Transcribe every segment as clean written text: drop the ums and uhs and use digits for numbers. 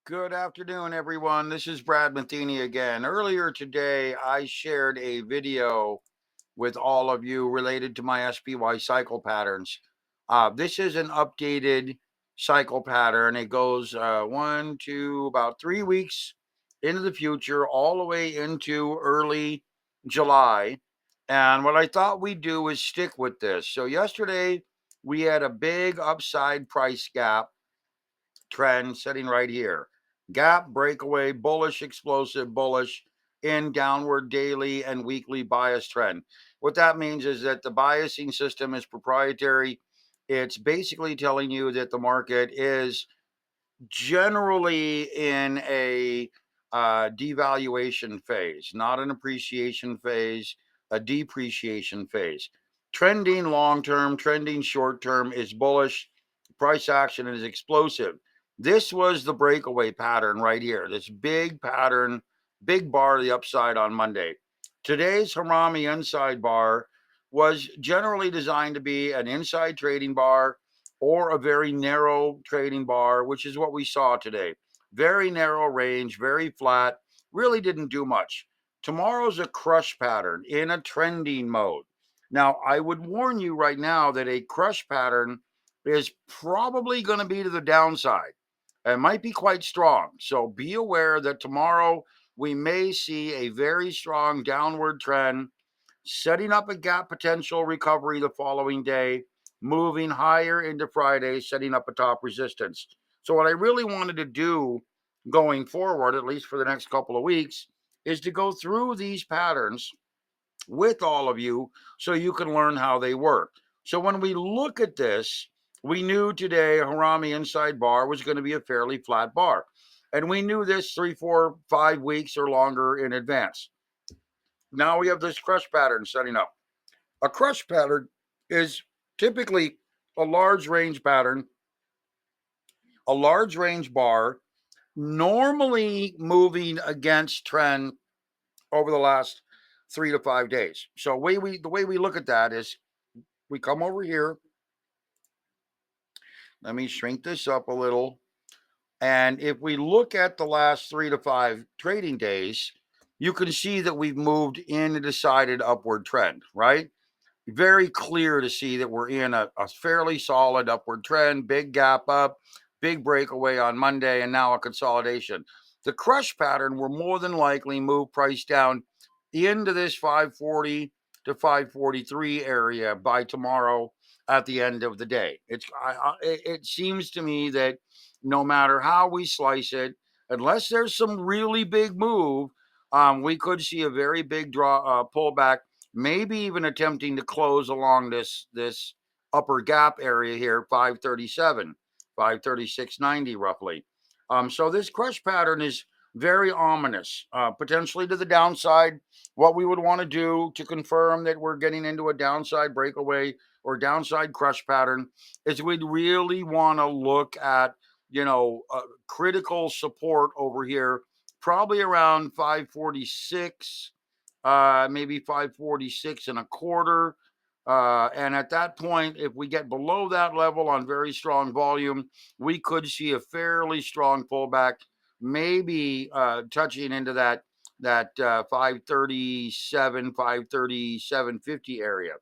Good afternoon, everyone. This is Brad Matheny again. Earlier today, I shared a video with all of you related to my SPY cycle patterns. This is an updated cycle pattern. It goes about 3 weeks into the future, all the way into early July. And what I thought we'd do is stick with this. So, yesterday, we had a big upside price gap trend sitting right here. Gap, breakaway, bullish, explosive, bullish in downward daily and weekly bias trend. What that means is that the biasing system is proprietary. It's basically telling you that the market is generally in a devaluation phase, not an appreciation phase, a depreciation phase. Trending long term, trending short term is bullish. Price action is explosive. This was the breakaway pattern right here. This big pattern, big bar to the upside on Monday. Today's Harami-Inside bar was generally designed to be an inside trading bar or a very narrow trading bar, which is what we saw today. Very narrow range, very flat, really didn't do much. Tomorrow's a crush pattern in a trending mode. Now, I would warn you right now that a crush pattern is probably going to be to the downside. It might be quite strong. So be aware that tomorrow we may see a very strong downward trend, setting up a gap potential recovery the following day, moving higher into Friday, setting up a top resistance. So, what I really wanted to do going forward, at least for the next couple of weeks, is to go through these patterns with all of you so you can learn how they work. So, when we look at this, we knew today a Harami-Inside bar was going to be a fairly flat bar. And we knew this 3, 4, 5 weeks or longer in advance. Now we have this crush pattern setting up. A crush pattern is typically a large range pattern, a large range bar, normally moving against trend over the last 3 to 5 days. So the way we look at that is we come over here. Let me shrink this up a little. And if we look at the last 3 to 5 trading days, you can see that we've moved in a decided upward trend, right? Very clear to see that we're in a fairly solid upward trend, big gap up, big breakaway on Monday, and now a consolidation. The crush pattern will more than likely move price down into this 540 to 543 area by tomorrow at the end of the day. It seems to me that no matter how we slice it, unless there's some really big move, we could see a very big pullback, maybe even attempting to close along this upper gap area here, 537, 536.90 roughly. So this crush pattern is very ominous, potentially to the downside. What we would want to do to confirm that we're getting into a downside breakaway or downside crush pattern is we'd really want to look at, critical support over here, probably around 546, maybe 546 and a quarter. And at that point, if we get below that level on very strong volume, we could see a fairly strong pullback, maybe touching into that 537, 537.50 area.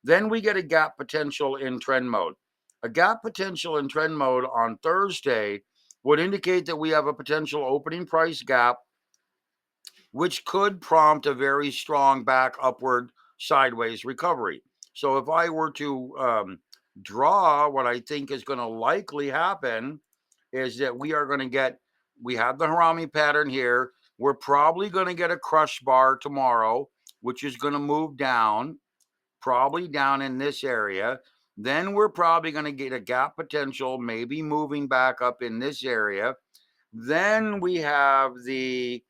Then we get a gap potential in trend mode. A gap potential in trend mode on Thursday would indicate that we have a potential opening price gap, which could prompt a very strong back upward sideways recovery. So if I were to draw what I think is going to likely happen is that we have the Harami pattern here. We're probably going to get a crush bar tomorrow, which is going to move down, probably down in this area. Then we're probably going to get a gap potential, maybe moving back up in this area. Then we have the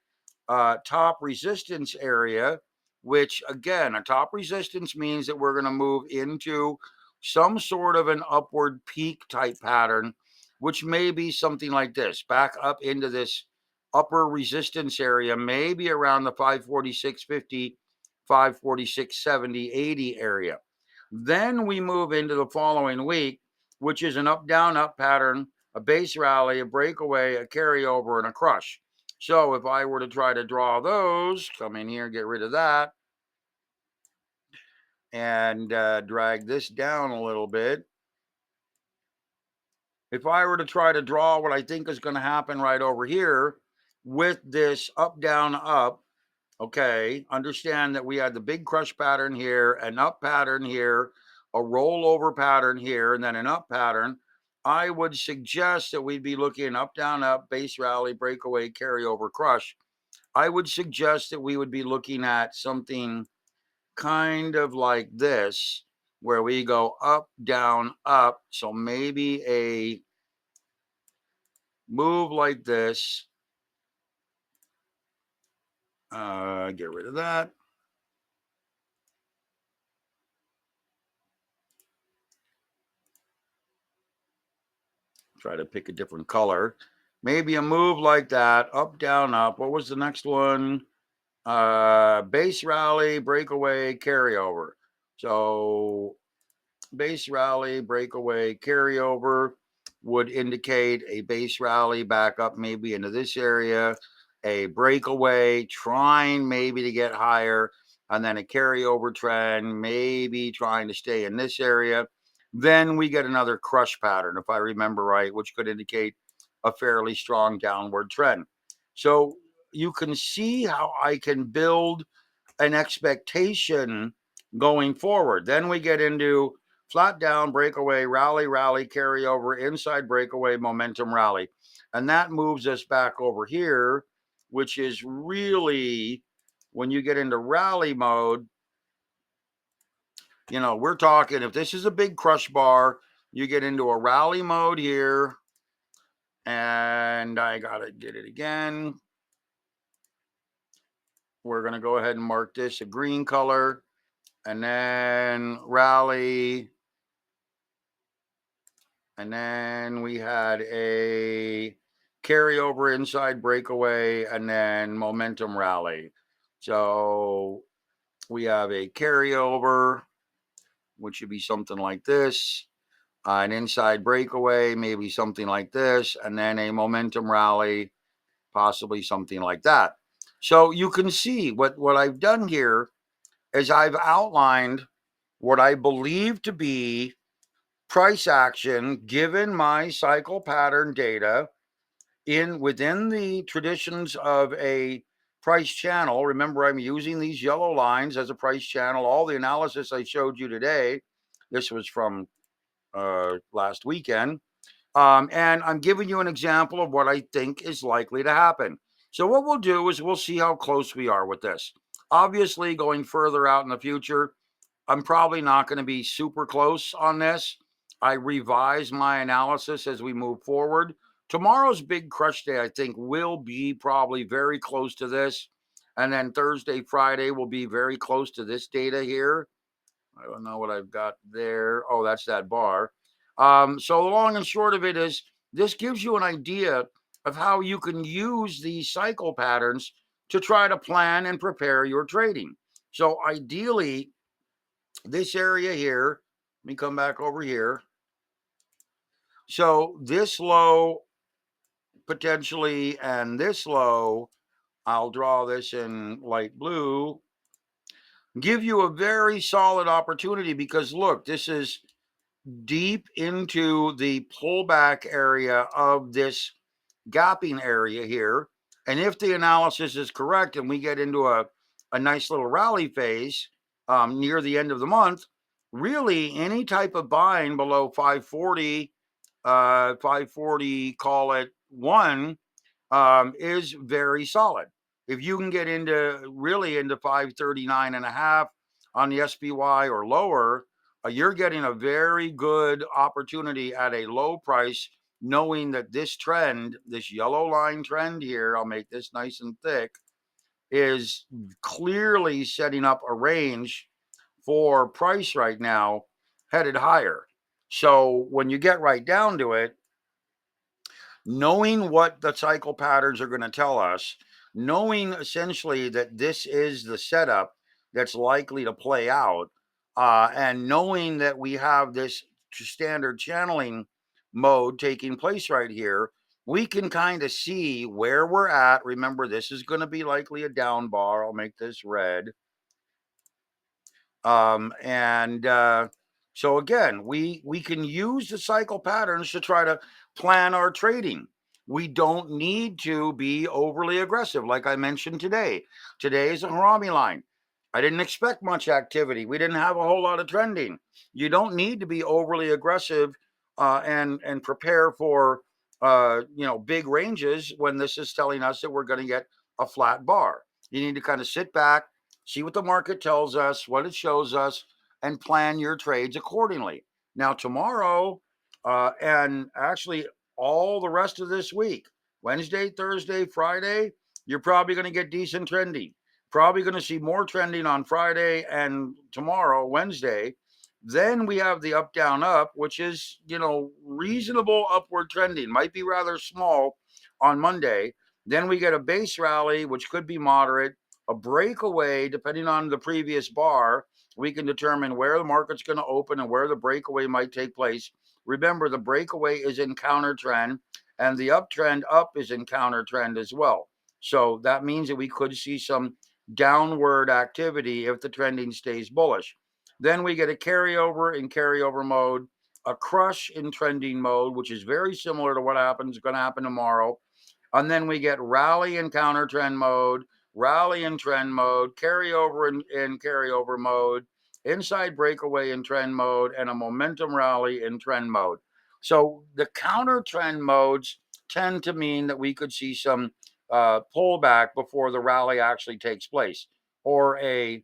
top resistance area, which again, a top resistance means that we're going to move into some sort of an upward peak type pattern, which may be something like this, back up into this upper resistance area, maybe around the 546.50, 546.70, 80 area. Then we move into the following week, which is an up, down, up pattern, a base rally, a breakaway, a carryover, and a crush. So if I were to try to draw those, come in here, get rid of that, and drag this down a little bit. If I were to try to draw what I think is going to happen right over here with this up, down, up, okay, understand that we had the big crush pattern here, an up pattern here, a rollover pattern here, and then an up pattern. I would suggest that we'd be looking up, down, up, base rally, breakaway, carryover, crush. I would suggest that we would be looking at something kind of like this, where we go up, down, up. So maybe a move like this. Get rid of that. Try to pick a different color. Maybe a move like that, up, down, up. What was the next one? Base rally, breakaway, carryover. So base rally, breakaway, carryover would indicate a base rally back up maybe into this area, a breakaway, trying maybe to get higher, and then a carryover trend, maybe trying to stay in this area. Then we get another crush pattern, if I remember right, which could indicate a fairly strong downward trend. So you can see how I can build an expectation going forward. Then we get into flat down, breakaway, rally, rally, carryover, inside breakaway, momentum rally. And that moves us back over here, which is really when you get into rally mode, we're talking if this is a big crush bar, you get into a rally mode here. And I got to get it again. We're going to go ahead and mark this a green color. And then rally. And then we had a carryover, inside breakaway, and then momentum rally. So we have a carryover, which should be something like this, an inside breakaway, maybe something like this, and then a momentum rally, possibly something like that. So you can see what I've done here is I've outlined what I believe to be price action given my cycle pattern data within the traditions of a price channel. Remember, I'm using these yellow lines as a price channel. All the analysis I showed you today, this was from last weekend. And I'm giving you an example of what I think is likely to happen. So what we'll do is we'll see how close we are with this. Obviously, going further out in the future, I'm probably not going to be super close on this. I revise my analysis as we move forward. Tomorrow's big crush day, I think, will be probably very close to this. And then Thursday, Friday will be very close to this data here. I don't know what I've got there. Oh, that's that bar. So the long and short of it is this gives you an idea of how you can use these cycle patterns to try to plan and prepare your trading. So ideally, this area here, let me come back over here. So this low potentially and this low, I'll draw this in light blue, give you a very solid opportunity because look, this is deep into the pullback area of this gapping area here. And if the analysis is correct and we get into a nice little rally phase near the end of the month, really any type of buying below 540, 540, call it one, is very solid. If you can get into 539 and a half on the SPY or lower, you're getting a very good opportunity at a low price, knowing that this trend, this yellow line trend here, I'll make this nice and thick, is clearly setting up a range for price right now headed higher. So when you get right down to it, knowing what the cycle patterns are going to tell us, knowing essentially that this is the setup that's likely to play out, and knowing that we have this standard channeling mode taking place right here, we can kind of see where we're at. Remember, this is going to be likely a down bar. I'll make this red. And so again, we can use the cycle patterns to try to plan our trading. We don't need to be overly aggressive, like I mentioned today. Today is a Harami line. I didn't expect much activity. We didn't have a whole lot of trending. You don't need to be overly aggressive and prepare for big ranges when this is telling us that we're going to get a flat bar. You need to kind of sit back, see what the market tells us, what it shows us, and plan your trades accordingly. Now, tomorrow, and actually all the rest of this week, Wednesday, Thursday, Friday, you're probably going to get decent trending. Probably going to see more trending on Friday and tomorrow, Wednesday. Then we have the up, down, up, which is, reasonable upward trending. Might be rather small on Monday. Then we get a base rally, which could be moderate, a breakaway, depending on the previous bar. We can determine where the market's going to open and where the breakaway might take place. Remember, the breakaway is in counter trend and the uptrend up is in counter trend as well. So that means that we could see some downward activity if the trending stays bullish. Then we get a carryover in carryover mode, a crush in trending mode, which is very similar to what happens going to happen tomorrow. And then we get rally in counter trend mode, rally in trend mode, carryover in carryover mode, inside breakaway in trend mode, and a momentum rally in trend mode. So the counter trend modes tend to mean that we could see some pullback before the rally actually takes place, or a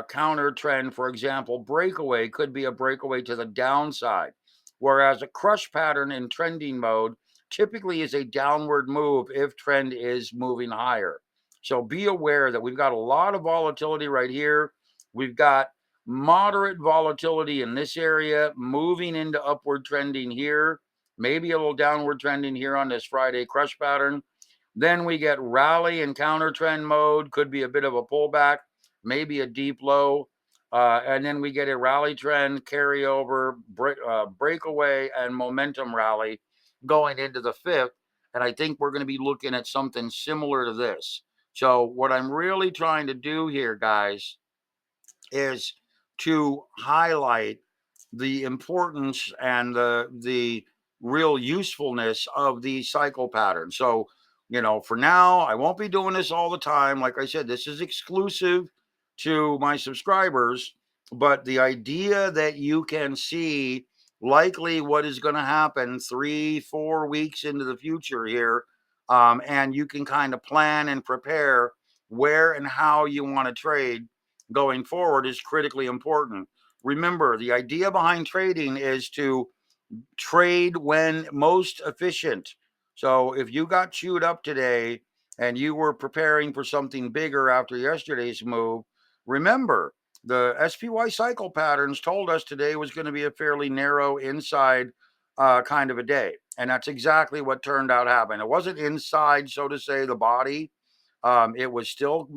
counter trend, for example, breakaway could be a breakaway to the downside, whereas a crush pattern in trending mode typically is a downward move if trend is moving higher. So be aware that we've got a lot of volatility right here. We've got moderate volatility in this area, moving into upward trending here, maybe a little downward trending here on this Friday crush pattern. Then we get rally and counter trend mode, could be a bit of a pullback, maybe a deep low. And then we get a rally trend, carryover, breakaway, and momentum rally going into the fifth. And I think we're going to be looking at something similar to this. So, what I'm really trying to do here, guys, is to highlight the importance and the real usefulness of these cycle patterns. So, for now, I won't be doing this all the time. Like I said, this is exclusive to my subscribers, but the idea that you can see likely what is going to happen 3-4 weeks into the future here, and you can kind of plan and prepare where and how you want to trade going forward is critically important. Remember, the idea behind trading is to trade when most efficient. So if you got chewed up today and you were preparing for something bigger after yesterday's move, remember the SPY cycle patterns told us today was going to be a fairly narrow inside kind of a day. And that's exactly what turned out happening. It wasn't inside, so to say, the body. It was still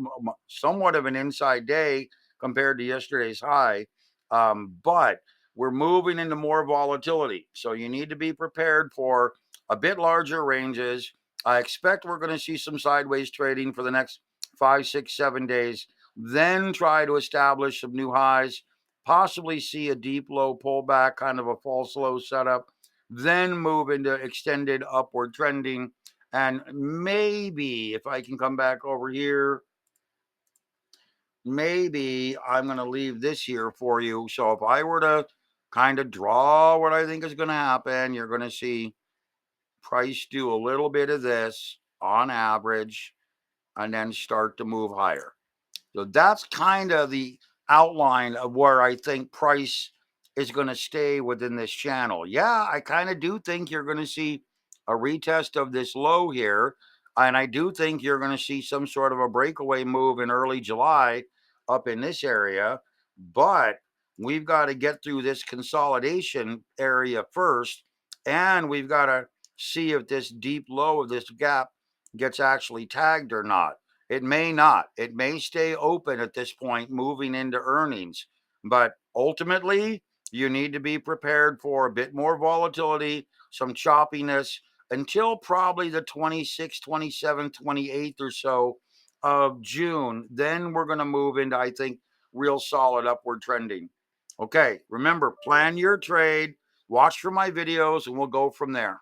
somewhat of an inside day compared to yesterday's high. But we're moving into more volatility. So you need to be prepared for a bit larger ranges. I expect we're going to see some sideways trading for the next 5, 6, 7 days, then try to establish some new highs, possibly see a deep low pullback, kind of a false low setup, then move into extended upward trending. And maybe if I can come back over here, maybe I'm going to leave this here for you. So if I were to kind of draw what I think is going to happen, you're going to see price do a little bit of this on average and then start to move higher. So that's kind of the outline of where I think price is going to stay within this channel. Yeah, I kind of do think you're going to see a retest of this low here. And I do think you're going to see some sort of a breakaway move in early July up in this area. But we've got to get through this consolidation area first. And we've got to see if this deep low of this gap gets actually tagged or not. It may not. It may stay open at this point, moving into earnings. But ultimately, You need to be prepared for a bit more volatility, some choppiness until probably the 26th, 27th, 28th or so of June. Then we're going to move into, I think, real solid upward trending. Okay, remember, plan your trade, watch for my videos, and we'll go from there.